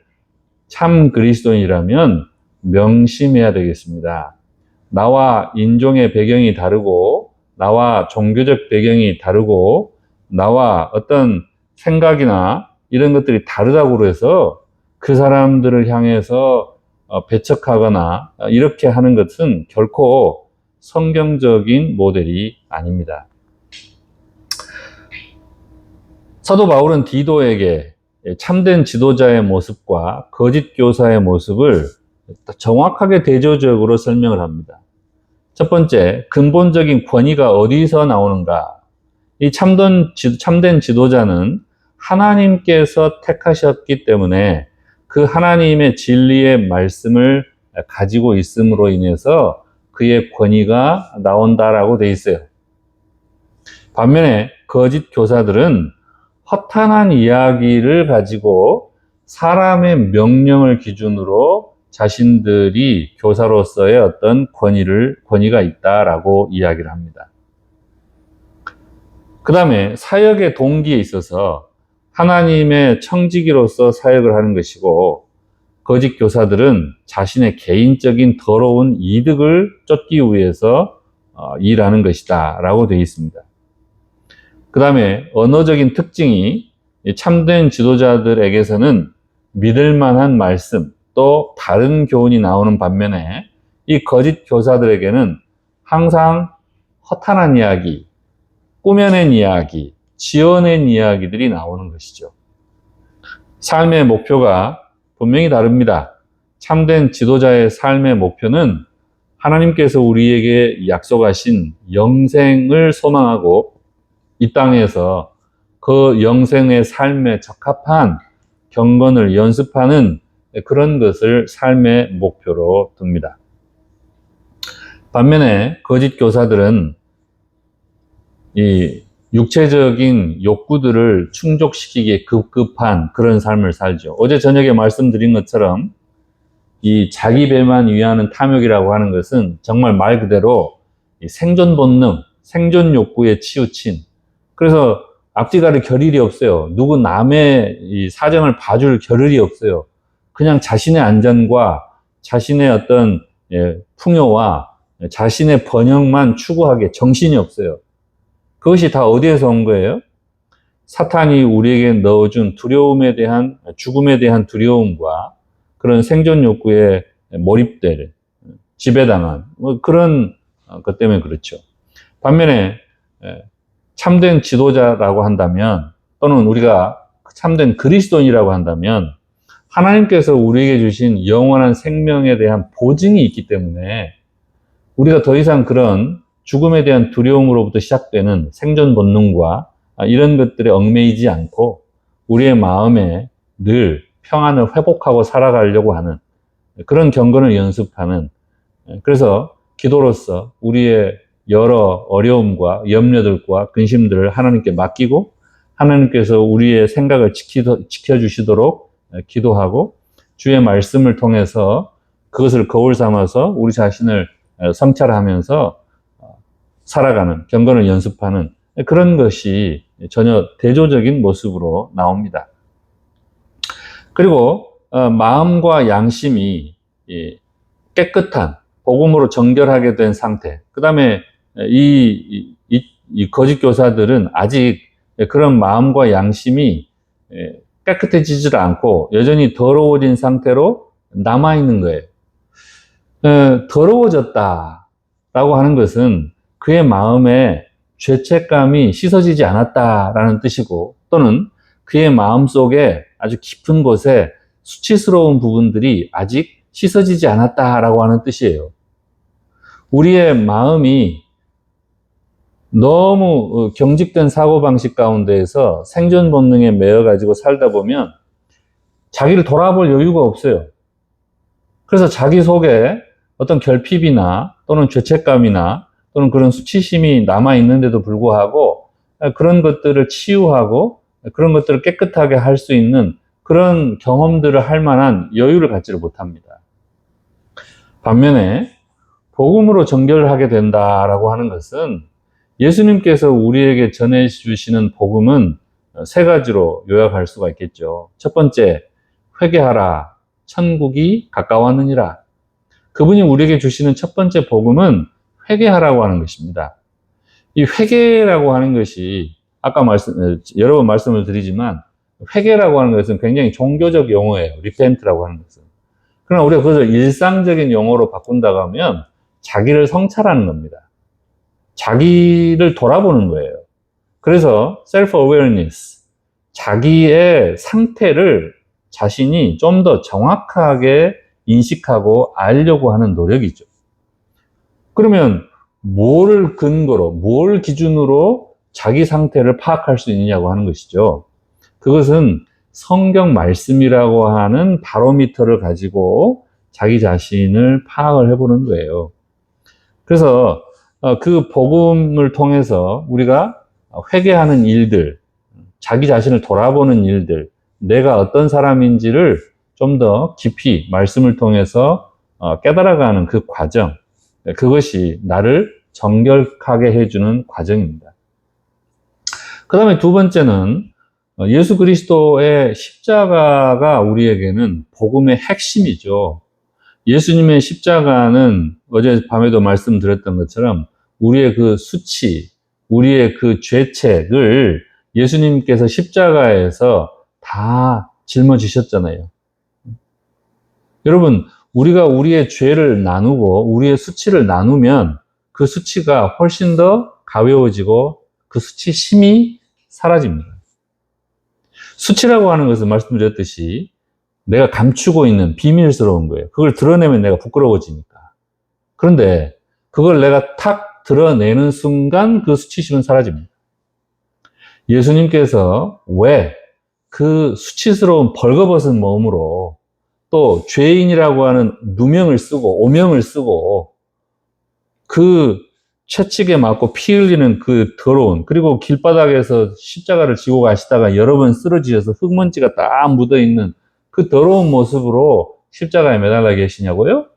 참 그리스도인이라면 명심해야 되겠습니다. 나와 인종의 배경이 다르고, 나와 종교적 배경이 다르고, 나와 어떤 생각이나 이런 것들이 다르다고 해서 그 사람들을 향해서 배척하거나 이렇게 하는 것은 결코 성경적인 모델이 아닙니다. 사도 바울은 디도에게 참된 지도자의 모습과 거짓 교사의 모습을 정확하게 대조적으로 설명을 합니다. 첫 번째, 근본적인 권위가 어디서 나오는가? 이 참된 지도자는 하나님께서 택하셨기 때문에 그 하나님의 진리의 말씀을 가지고 있음으로 인해서 그의 권위가 나온다라고 돼 있어요. 반면에 거짓 교사들은 허탄한 이야기를 가지고 사람의 명령을 기준으로 자신들이 교사로서의 어떤 권위가 있다라고 이야기를 합니다. 그 다음에 사역의 동기에 있어서 하나님의 청지기로서 사역을 하는 것이고, 거짓 교사들은 자신의 개인적인 더러운 이득을 쫓기 위해서 일하는 것이다 라고 되어 있습니다. 그 다음에 언어적인 특징이 참된 지도자들에게서는 믿을 만한 말씀, 또 바른 교훈이 나오는 반면에 이 거짓 교사들에게는 항상 허탄한 이야기, 꾸며낸 이야기, 지어낸 이야기들이 나오는 것이죠. 삶의 목표가 분명히 다릅니다. 참된 지도자의 삶의 목표는 하나님께서 우리에게 약속하신 영생을 소망하고, 이 땅에서 그 영생의 삶에 적합한 경건을 연습하는 그런 것을 삶의 목표로 둡니다. 반면에 거짓 교사들은 이 육체적인 욕구들을 충족시키기에 급급한 그런 삶을 살죠. 어제 저녁에 말씀드린 것처럼 이 자기 배만 위하는 탐욕이라고 하는 것은 정말 말 그대로 생존 본능, 생존 욕구에 치우친, 그래서 앞뒤 가릴 겨를이 없어요. 누구 남의 이 사정을 봐줄 겨를이 없어요. 그냥 자신의 안전과 자신의 어떤 풍요와 자신의 번영만 추구하기에 정신이 없어요. 그것이 다 어디에서 온 거예요? 사탄이 우리에게 넣어준 두려움에 대한, 죽음에 대한 두려움과 그런 생존 욕구에 몰입될, 지배당한 그런 것 때문에 그렇죠. 반면에 참된 지도자라고 한다면, 또는 우리가 참된 그리스도인이라고 한다면 하나님께서 우리에게 주신 영원한 생명에 대한 보증이 있기 때문에 우리가 더 이상 그런 죽음에 대한 두려움으로부터 시작되는 생존 본능과 이런 것들에 얽매이지 않고 우리의 마음에 늘 평안을 회복하고 살아가려고 하는 그런 경건을 연습하는, 그래서 기도로서 우리의 여러 어려움과 염려들과 근심들을 하나님께 맡기고 하나님께서 우리의 생각을 지켜주시도록 기도하고 주의 말씀을 통해서 그것을 거울 삼아서 우리 자신을 성찰하면서 살아가는, 경건을 연습하는 그런 것이 전혀 대조적인 모습으로 나옵니다. 그리고 마음과 양심이 깨끗한, 복음으로 정결하게 된 상태, 그 다음에 이 거짓 교사들은 아직 그런 마음과 양심이 깨끗해지질 않고 여전히 더러워진 상태로 남아있는 거예요. 더러워졌다라고 하는 것은 그의 마음에 죄책감이 씻어지지 않았다라는 뜻이고, 또는 그의 마음 속에 아주 깊은 곳에 수치스러운 부분들이 아직 씻어지지 않았다라고 하는 뜻이에요. 우리의 마음이 너무 경직된 사고방식 가운데에서 생존 본능에 매여가지고 살다 보면 자기를 돌아볼 여유가 없어요. 그래서 자기 속에 어떤 결핍이나 또는 죄책감이나 또는 그런 수치심이 남아있는데도 불구하고 그런 것들을 치유하고 그런 것들을 깨끗하게 할 수 있는 그런 경험들을 할 만한 여유를 갖지를 못합니다. 반면에 복음으로 정결하게 된다라고 하는 것은 예수님께서 우리에게 전해주시는 복음은 세 가지로 요약할 수가 있겠죠. 첫 번째, 회개하라, 천국이 가까웠느니라. 그분이 우리에게 주시는 첫 번째 복음은 회개하라고 하는 것입니다. 이 회개라고 하는 것이 아까 여러 번 말씀을 드리지만 회개라고 하는 것은 굉장히 종교적 용어예요. repent라고 하는 것은. 그러나 우리가 그것을 일상적인 용어로 바꾼다고 하면 자기를 성찰하는 겁니다. 자기를 돌아보는 거예요. 그래서 self-awareness, 자기의 상태를 자신이 좀 더 정확하게 인식하고 알려고 하는 노력이죠. 그러면 뭘 근거로, 뭘 기준으로 자기 상태를 파악할 수 있느냐고 하는 것이죠. 그것은 성경 말씀이라고 하는 바로미터를 가지고 자기 자신을 파악을 해보는 거예요. 그래서 그 복음을 통해서 우리가 회개하는 일들, 자기 자신을 돌아보는 일들, 내가 어떤 사람인지를 좀 더 깊이 말씀을 통해서 깨달아가는 그 과정, 그것이 나를 정결하게 해주는 과정입니다. 그 다음에 두 번째는 예수 그리스도의 십자가가 우리에게는 복음의 핵심이죠. 예수님의 십자가는 어젯밤에도 말씀드렸던 것처럼 우리의 그 수치, 우리의 그 죄책을 예수님께서 십자가에서 다 짊어지셨잖아요. 여러분, 우리가 우리의 죄를 나누고 우리의 수치를 나누면 그 수치가 훨씬 더 가벼워지고 그 수치심이 사라집니다. 수치라고 하는 것은 말씀드렸듯이 내가 감추고 있는 비밀스러운 거예요. 그걸 드러내면 내가 부끄러워지니까. 그런데 그걸 내가 탁 드러내는 순간 그 수치심은 사라집니다. 예수님께서 왜 그 수치스러운 벌거벗은 몸으로 또 죄인이라고 하는 누명을 쓰고 오명을 쓰고 그 채찍에 맞고 피 흘리는 그 더러운, 그리고 길바닥에서 십자가를 지고 가시다가 여러 번 쓰러지셔서 흙먼지가 딱 묻어있는 그 더러운 모습으로 십자가에 매달려 계시냐고요?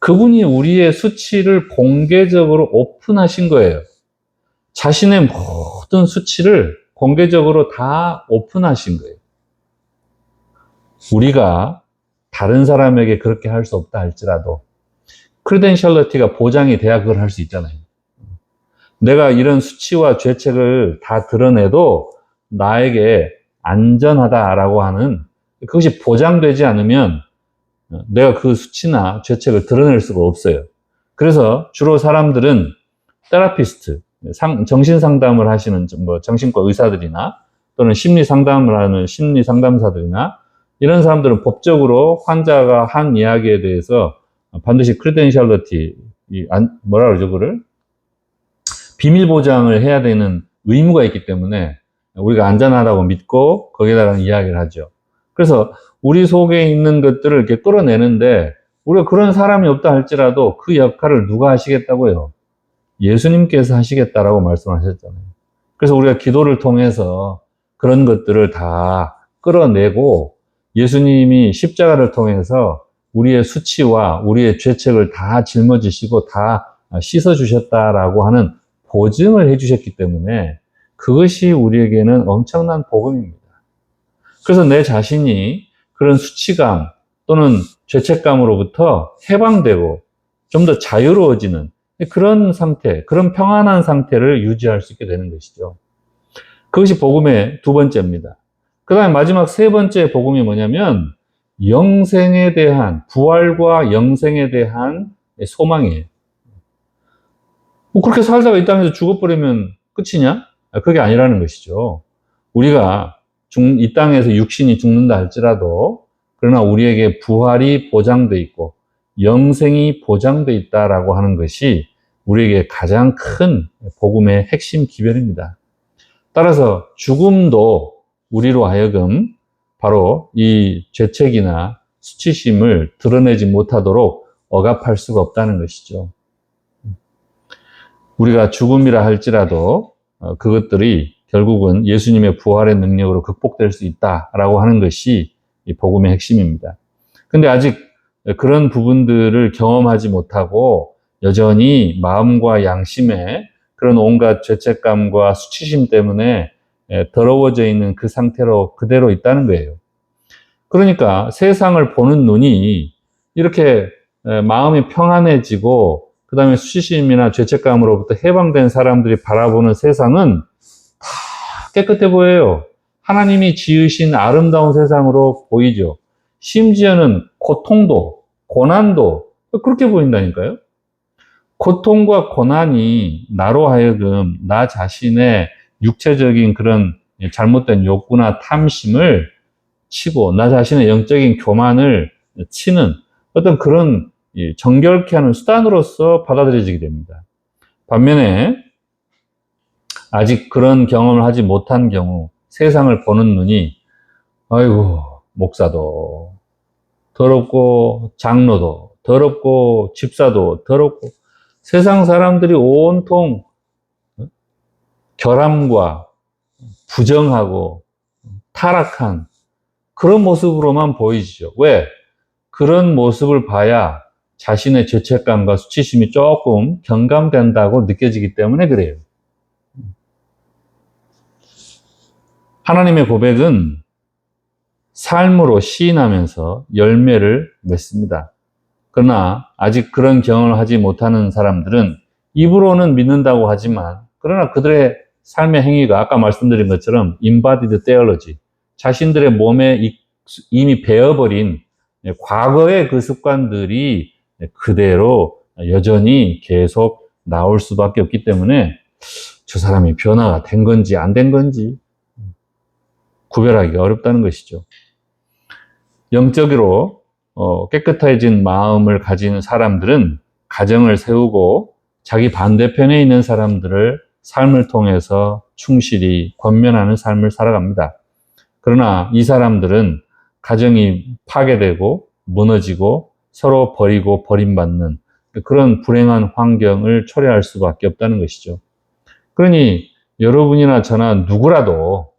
그분이 우리의 수치를 공개적으로 오픈하신 거예요. 자신의 모든 수치를 공개적으로 다 오픈하신 거예요. 우리가 다른 사람에게 그렇게 할 수 없다 할지라도 크레덴셜리티가 보장이 돼야 그걸 할 수 있잖아요. 내가 이런 수치와 죄책을 다 드러내도 나에게 안전하다라고 하는, 그것이 보장되지 않으면 내가 그 수치나 죄책을 드러낼 수가 없어요. 그래서 주로 사람들은 테라피스트, 정신상담을 하시는 정신과 의사들이나 또는 심리 상담을 하는 심리 상담사들이나 이런 사람들은 법적으로 환자가 한 이야기에 대해서 반드시 크리덴셜리티, 뭐라 그러죠, 그를? 비밀 보장을 해야 되는 의무가 있기 때문에 우리가 안전하다고 믿고 거기에다가 이야기를 하죠. 그래서 우리 속에 있는 것들을 이렇게 끌어내는데 우리가 그런 사람이 없다 할지라도 그 역할을 누가 하시겠다고요? 예수님께서 하시겠다라고 말씀하셨잖아요. 그래서 우리가 기도를 통해서 그런 것들을 다 끌어내고 예수님이 십자가를 통해서 우리의 수치와 우리의 죄책을 다 짊어지시고 다 씻어주셨다라고 하는 보증을 해주셨기 때문에 그것이 우리에게는 엄청난 복음입니다. 그래서 내 자신이 그런 수치감 또는 죄책감으로부터 해방되고 좀 더 자유로워지는 그런 상태, 그런 평안한 상태를 유지할 수 있게 되는 것이죠. 그것이 복음의 두 번째입니다. 그 다음에 마지막 세 번째 복음이 뭐냐면 영생에 대한, 부활과 영생에 대한 소망이에요. 뭐 그렇게 살다가 이 땅에서 죽어버리면 끝이냐? 그게 아니라는 것이죠. 우리가 이 땅에서 육신이 죽는다 할지라도 그러나 우리에게 부활이 보장돼 있고 영생이 보장돼 있다라고 하는 것이 우리에게 가장 큰 복음의 핵심 기별입니다. 따라서 죽음도 우리로 하여금 바로 이 죄책이나 수치심을 드러내지 못하도록 억압할 수가 없다는 것이죠. 우리가 죽음이라 할지라도 그것들이 결국은 예수님의 부활의 능력으로 극복될 수 있다라고 하는 것이 이 복음의 핵심입니다. 근데 아직 그런 부분들을 경험하지 못하고 여전히 마음과 양심에 그런 온갖 죄책감과 수치심 때문에 더러워져 있는 그 상태로 그대로 있다는 거예요. 그러니까 세상을 보는 눈이 이렇게 마음이 평안해지고 그 다음에 수치심이나 죄책감으로부터 해방된 사람들이 바라보는 세상은 다 깨끗해 보여요. 하나님이 지으신 아름다운 세상으로 보이죠. 심지어는 고통도, 고난도 그렇게 보인다니까요. 고통과 고난이 나로 하여금 나 자신의 육체적인 그런 잘못된 욕구나 탐심을 치고 나 자신의 영적인 교만을 치는 어떤 그런 정결케 하는 수단으로서 받아들여지게 됩니다. 반면에 아직 그런 경험을 하지 못한 경우 세상을 보는 눈이 아이고 목사도 더럽고 장로도 더럽고 집사도 더럽고 세상 사람들이 온통 결함과 부정하고 타락한 그런 모습으로만 보이죠. 왜? 그런 모습을 봐야 자신의 죄책감과 수치심이 조금 경감된다고 느껴지기 때문에 그래요. 하나님의 고백은 삶으로 시인하면서 열매를 맺습니다. 그러나 아직 그런 경험을 하지 못하는 사람들은 입으로는 믿는다고 하지만 그러나 그들의 삶의 행위가 아까 말씀드린 것처럼 embodied theology, 자신들의 몸에 이미 배어버린 과거의 그 습관들이 그대로 여전히 계속 나올 수밖에 없기 때문에 저 사람이 변화가 된 건지 안 된 건지 구별하기 어렵다는 것이죠. 영적으로 깨끗해진 마음을 가진 사람들은 가정을 세우고 자기 반대편에 있는 사람들을 삶을 통해서 충실히 권면하는 삶을 살아갑니다. 그러나 이 사람들은 가정이 파괴되고 무너지고 서로 버리고 버림받는 그런 불행한 환경을 초래할 수밖에 없다는 것이죠. 그러니 여러분이나 저나 누구라도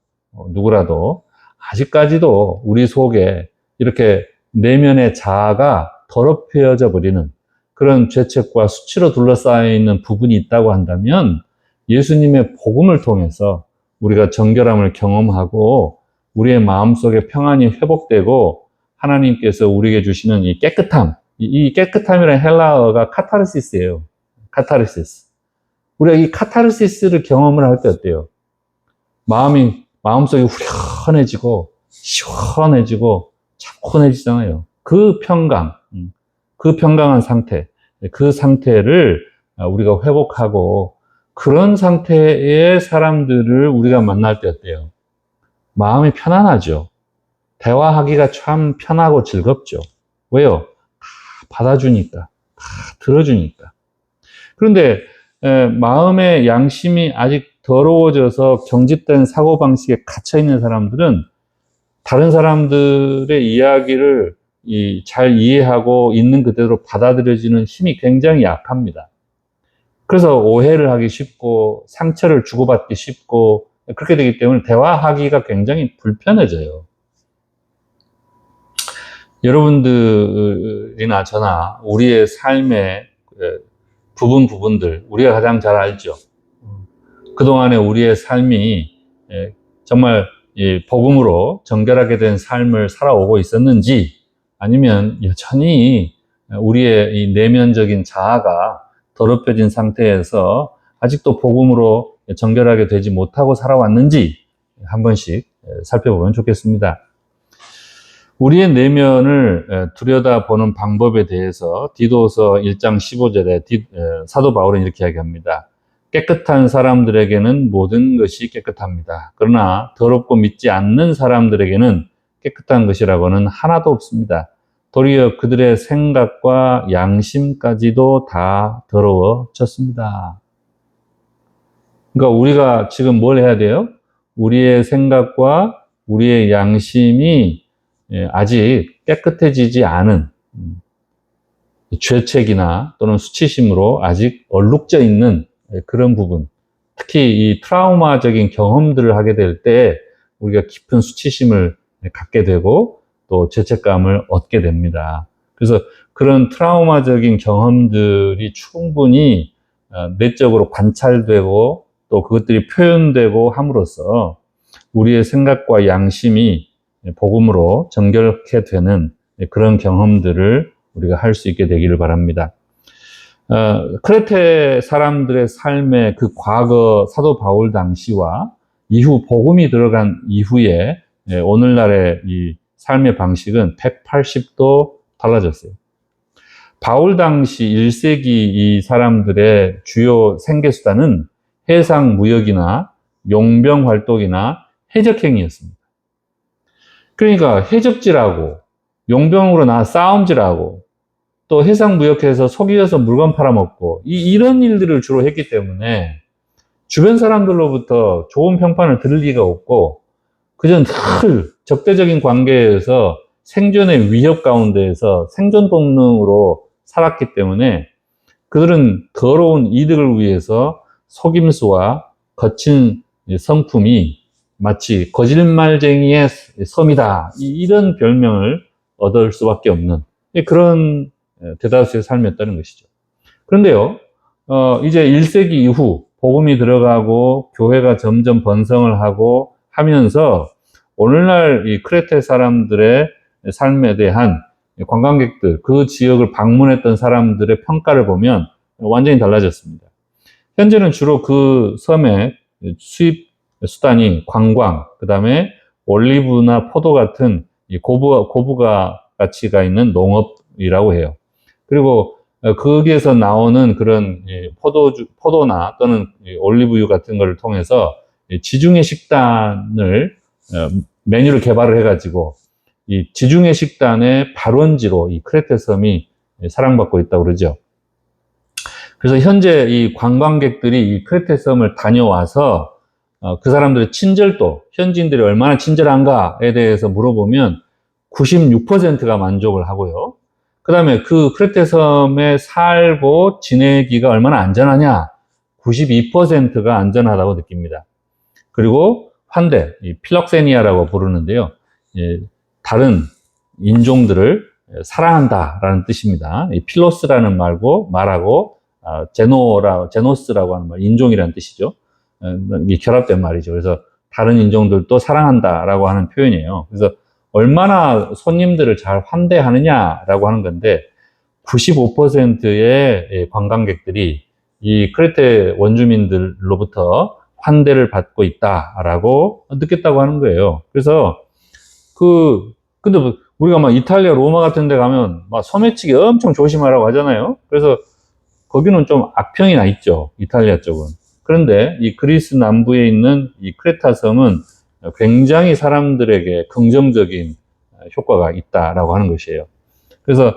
아직까지도 우리 속에 이렇게 내면의 자아가 더럽혀져 버리는 그런 죄책과 수치로 둘러싸여 있는 부분이 있다고 한다면 예수님의 복음을 통해서 우리가 정결함을 경험하고 우리의 마음속에 평안이 회복되고 하나님께서 우리에게 주시는 이 깨끗함, 이 깨끗함이라는 헬라어가 카타르시스예요. 카타르시스. 우리가 이 카타르시스를 경험을 할 때 어때요? 마음속이 후련해지고 시원해지고 차분해지잖아요. 그 평강, 그 평강한 상태, 그 상태를 우리가 회복하고 그런 상태의 사람들을 우리가 만날 때 어때요? 마음이 편안하죠. 대화하기가 참 편하고 즐겁죠. 왜요? 다 받아주니까, 다 들어주니까. 그런데 마음의 양심이 아직 더러워져서 경직된 사고방식에 갇혀있는 사람들은 다른 사람들의 이야기를 잘 이해하고 있는 그대로 받아들여지는 힘이 굉장히 약합니다. 그래서 오해를 하기 쉽고 상처를 주고받기 쉽고 그렇게 되기 때문에 대화하기가 굉장히 불편해져요. 여러분들이나 저나 우리의 삶의 부분들 우리가 가장 잘 알죠. 그동안에 우리의 삶이 정말 복음으로 정결하게 된 삶을 살아오고 있었는지 아니면 여전히 우리의 이 내면적인 자아가 더럽혀진 상태에서 아직도 복음으로 정결하게 되지 못하고 살아왔는지 한 번씩 살펴보면 좋겠습니다. 우리의 내면을 들여다보는 방법에 대해서 디도서 1장 15절에 사도 바울은 이렇게 이야기합니다. 깨끗한 사람들에게는 모든 것이 깨끗합니다. 그러나 더럽고 믿지 않는 사람들에게는 깨끗한 것이라고는 하나도 없습니다. 도리어 그들의 생각과 양심까지도 다 더러워졌습니다. 그러니까 우리가 지금 뭘 해야 돼요? 우리의 생각과 우리의 양심이 아직 깨끗해지지 않은 죄책이나 또는 수치심으로 아직 얼룩져 있는 그런 부분, 특히 이 트라우마적인 경험들을 하게 될 때 우리가 깊은 수치심을 갖게 되고 또 죄책감을 얻게 됩니다. 그래서 그런 트라우마적인 경험들이 충분히 내적으로 관찰되고 또 그것들이 표현되고 함으로써 우리의 생각과 양심이 복음으로 정결케 되는 그런 경험들을 우리가 할 수 있게 되기를 바랍니다. 크레테 사람들의 삶의 그 과거 사도 바울 당시와 이후 복음이 들어간 이후에 오늘날의 이 삶의 방식은 180도 달라졌어요. 바울 당시 1세기 이 사람들의 주요 생계수단은 해상 무역이나 용병 활동이나 해적행위였습니다. 그러니까 해적질하고 용병으로 싸움질하고 또 해상무역해서 속이어서 물건 팔아먹고 이런 일들을 주로 했기 때문에 주변 사람들로부터 좋은 평판을 들을 리가 없고 그전 늘 적대적인 관계에서 생존의 위협 가운데에서 생존 본능으로 살았기 때문에 그들은 더러운 이득을 위해서 속임수와 거친 성품이 마치 거짓말쟁이의 섬이다 이런 별명을 얻을 수밖에 없는 그런 대다수의 삶이었다는 것이죠. 그런데요, 이제 1세기 이후 복음이 들어가고 교회가 점점 번성을 하고 하면서 오늘날 이 크레테 사람들의 삶에 대한 관광객들, 그 지역을 방문했던 사람들의 평가를 보면 완전히 달라졌습니다. 현재는 주로 그 섬의 수입 수단이 관광, 그 다음에 올리브나 포도 같은 고부가 가치가 있는 농업이라고 해요. 그리고 거기에서 나오는 그런 포도나 또는 올리브유 같은 것을 통해서 지중해 식단을 메뉴를 개발을 해가지고 이 지중해 식단의 발원지로 이 크레테 섬이 사랑받고 있다고 그러죠. 그래서 현재 이 관광객들이 이 크레테 섬을 다녀와서 그 사람들의 친절도, 현지인들이 얼마나 친절한가에 대해서 물어보면 96%가 만족을 하고요. 그 다음에 그 크레테 섬에 살고 지내기가 얼마나 안전하냐? 92%가 안전하다고 느낍니다. 그리고 환대, 이 필럭세니아라고 부르는데요. 다른 인종들을 사랑한다라는 뜻입니다. 이 필로스라는 말하고 제노스라고 하는 말, 인종이라는 뜻이죠. 이 결합된 말이죠. 그래서 다른 인종들도 사랑한다라고 하는 표현이에요. 그래서 얼마나 손님들을 잘 환대하느냐라고 하는 건데 95%의 관광객들이 이 크레테 원주민들로부터 환대를 받고 있다라고 느꼈다고 하는 거예요. 그래서 근데 우리가 막 이탈리아 로마 같은 데 가면 막 소매치기 엄청 조심하라고 하잖아요. 그래서 거기는 좀 악평이 나 있죠. 이탈리아 쪽은. 그런데 이 그리스 남부에 있는 이 크레타 섬은 굉장히 사람들에게 긍정적인 효과가 있다라고 하는 것이에요. 그래서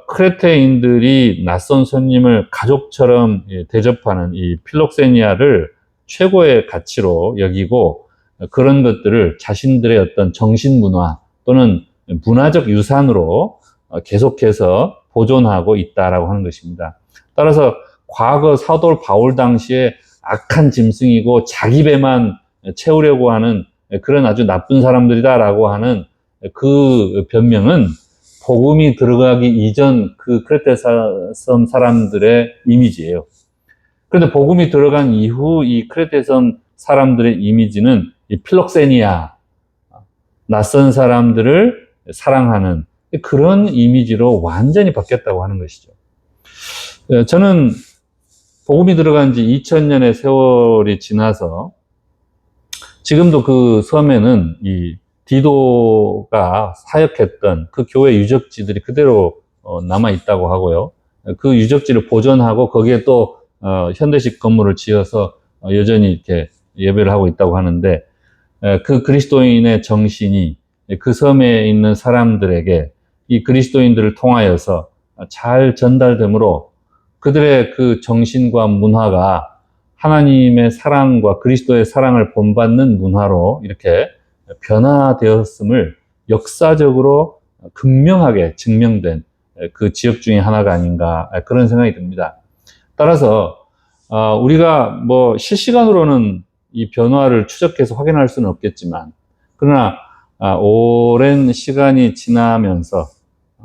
크레테인들이 낯선 손님을 가족처럼 대접하는 이 필록세니아를 최고의 가치로 여기고 그런 것들을 자신들의 어떤 정신문화 또는 문화적 유산으로 계속해서 보존하고 있다라고 하는 것입니다. 따라서 과거 사도 바울 당시에 악한 짐승이고 자기 배만 채우려고 하는 그런 아주 나쁜 사람들이다라고 하는 그 변명은 복음이 들어가기 이전 그 크레테 섬 사람들의 이미지예요. 그런데 복음이 들어간 이후 이 크레테 섬 사람들의 이미지는 이 필록세니아, 낯선 사람들을 사랑하는 그런 이미지로 완전히 바뀌었다고 하는 것이죠. 저는 복음이 들어간 지 2000년의 세월이 지나서 지금도 그 섬에는 이 디도가 사역했던 그 교회 유적지들이 그대로 남아 있다고 하고요. 그 유적지를 보존하고 거기에 또 현대식 건물을 지어서 여전히 이렇게 예배를 하고 있다고 하는데 그 그리스도인의 정신이 그 섬에 있는 사람들에게 이 그리스도인들을 통하여서 잘 전달되므로 그들의 그 정신과 문화가 하나님의 사랑과 그리스도의 사랑을 본받는 문화로 이렇게 변화되었음을 역사적으로 극명하게 증명된 그 지역 중에 하나가 아닌가 그런 생각이 듭니다. 따라서 우리가 뭐 실시간으로는 이 변화를 추적해서 확인할 수는 없겠지만 그러나 오랜 시간이 지나면서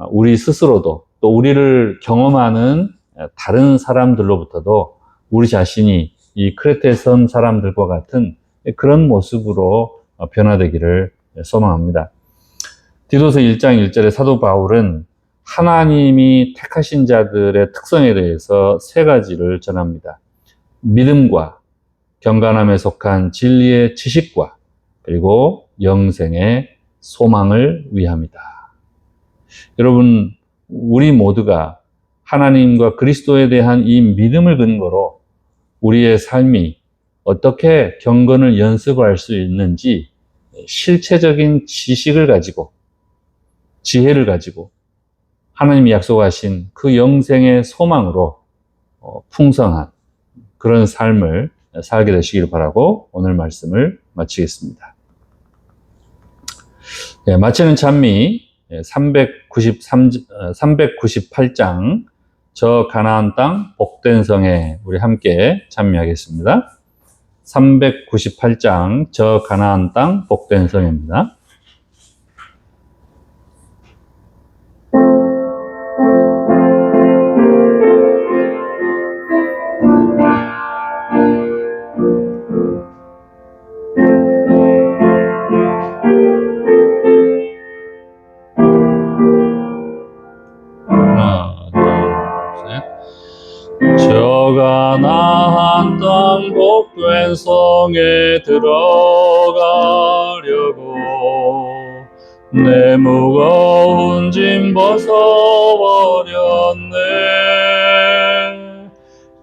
우리 스스로도 또 우리를 경험하는 다른 사람들로부터도 우리 자신이 이 크레테 섬 사람들과 같은 그런 모습으로 변화되기를 소망합니다. 디도서 1장 1절에 사도 바울은 하나님이 택하신 자들의 특성에 대해서 세 가지를 전합니다. 믿음과 경건함에 속한 진리의 지식과 그리고 영생의 소망을 위함이다. 여러분, 우리 모두가 하나님과 그리스도에 대한 이 믿음을 근거로 우리의 삶이 어떻게 경건을 연습할 수 있는지 실체적인 지식을 가지고 지혜를 가지고 하나님이 약속하신 그 영생의 소망으로 풍성한 그런 삶을 살게 되시길 바라고 오늘 말씀을 마치겠습니다. 마치는 찬미 398장 저 가나안 땅 복된 성에 우리 함께 찬미하겠습니다. 398장 저 가나안 땅 복된 성입니다. 저 가나안 땅 복된 성에 들어가려고 내 무거운 짐 벗어버렸네.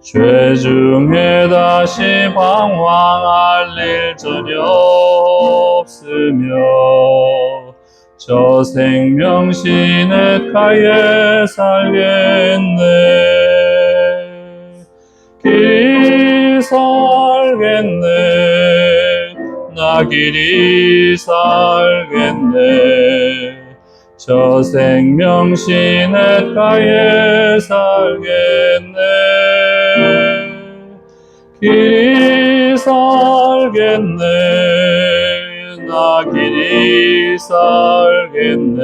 죄 중에 다시 방황할 일 전혀 없으며 저 생명신의 가에 살겠네. 길이 살겠네. 나 길이 살겠네. 저 생명신의 가에 살겠네. 길이 살겠네. 나 길이 살겠네.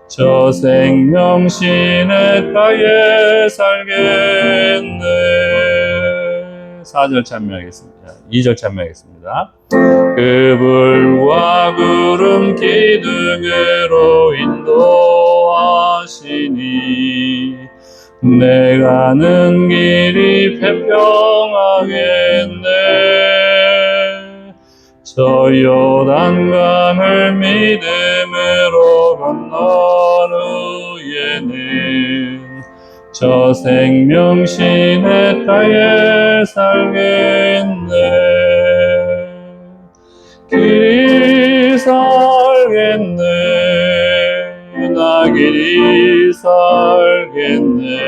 저 생명신의 가에 살겠네. 4절 찬미하겠습니다. 2절 찬미하겠습니다. 그 불과 구름 기둥으로 인도하시니 내 가는 길이 평평하겠네. 저 요단강을 믿음으로 건넌 후에는 저 생명신의 가에 살겠네. 나 길이 살겠네.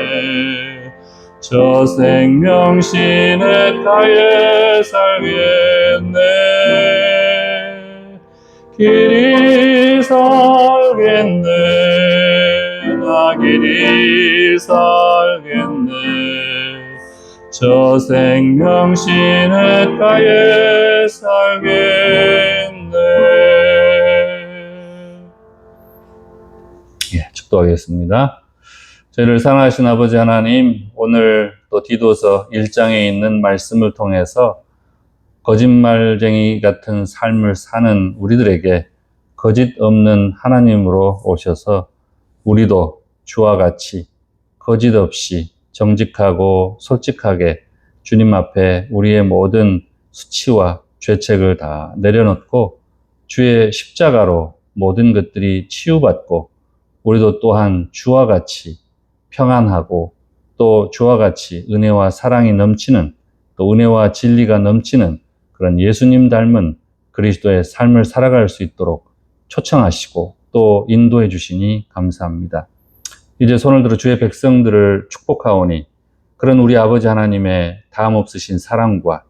저 생명 시냇가에 살겠네. 길이 살겠네. 나 길이 살겠네. 저 생명 시냇가에 살겠네. 예, 축도하겠습니다. 저희를 사랑하신 아버지 하나님, 오늘 또 디도서 1장에 있는 말씀을 통해서 거짓말쟁이 같은 삶을 사는 우리들에게 거짓 없는 하나님으로 오셔서 우리도 주와 같이 거짓 없이 정직하고 솔직하게 주님 앞에 우리의 모든 수치와 죄책을 다 내려놓고 주의 십자가로 모든 것들이 치유받고 우리도 또한 주와 같이 평안하고 또 주와 같이 은혜와 사랑이 넘치는 또 은혜와 진리가 넘치는 그런 예수님 닮은 그리스도의 삶을 살아갈 수 있도록 초청하시고 또 인도해 주시니 감사합니다. 이제 손을 들어 주의 백성들을 축복하오니 그런 우리 아버지 하나님의 다음 없으신 사랑과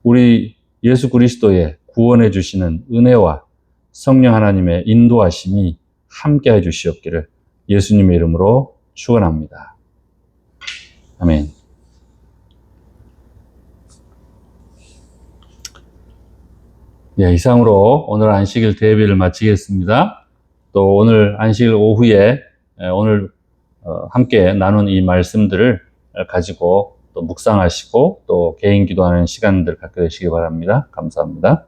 우리 예수 그리스도의 구원해 주시는 은혜와 성령 하나님의 인도하심이 함께 해 주시옵기를 예수님의 이름으로 축원합니다. 아멘. 예, 이상으로 오늘 안식일 대회를 마치겠습니다. 또 오늘 안식일 오후에 오늘 함께 나눈 이 말씀들을 가지고 또 묵상하시고 또 개인 기도하는 시간들 갖게 되시기 바랍니다. 감사합니다.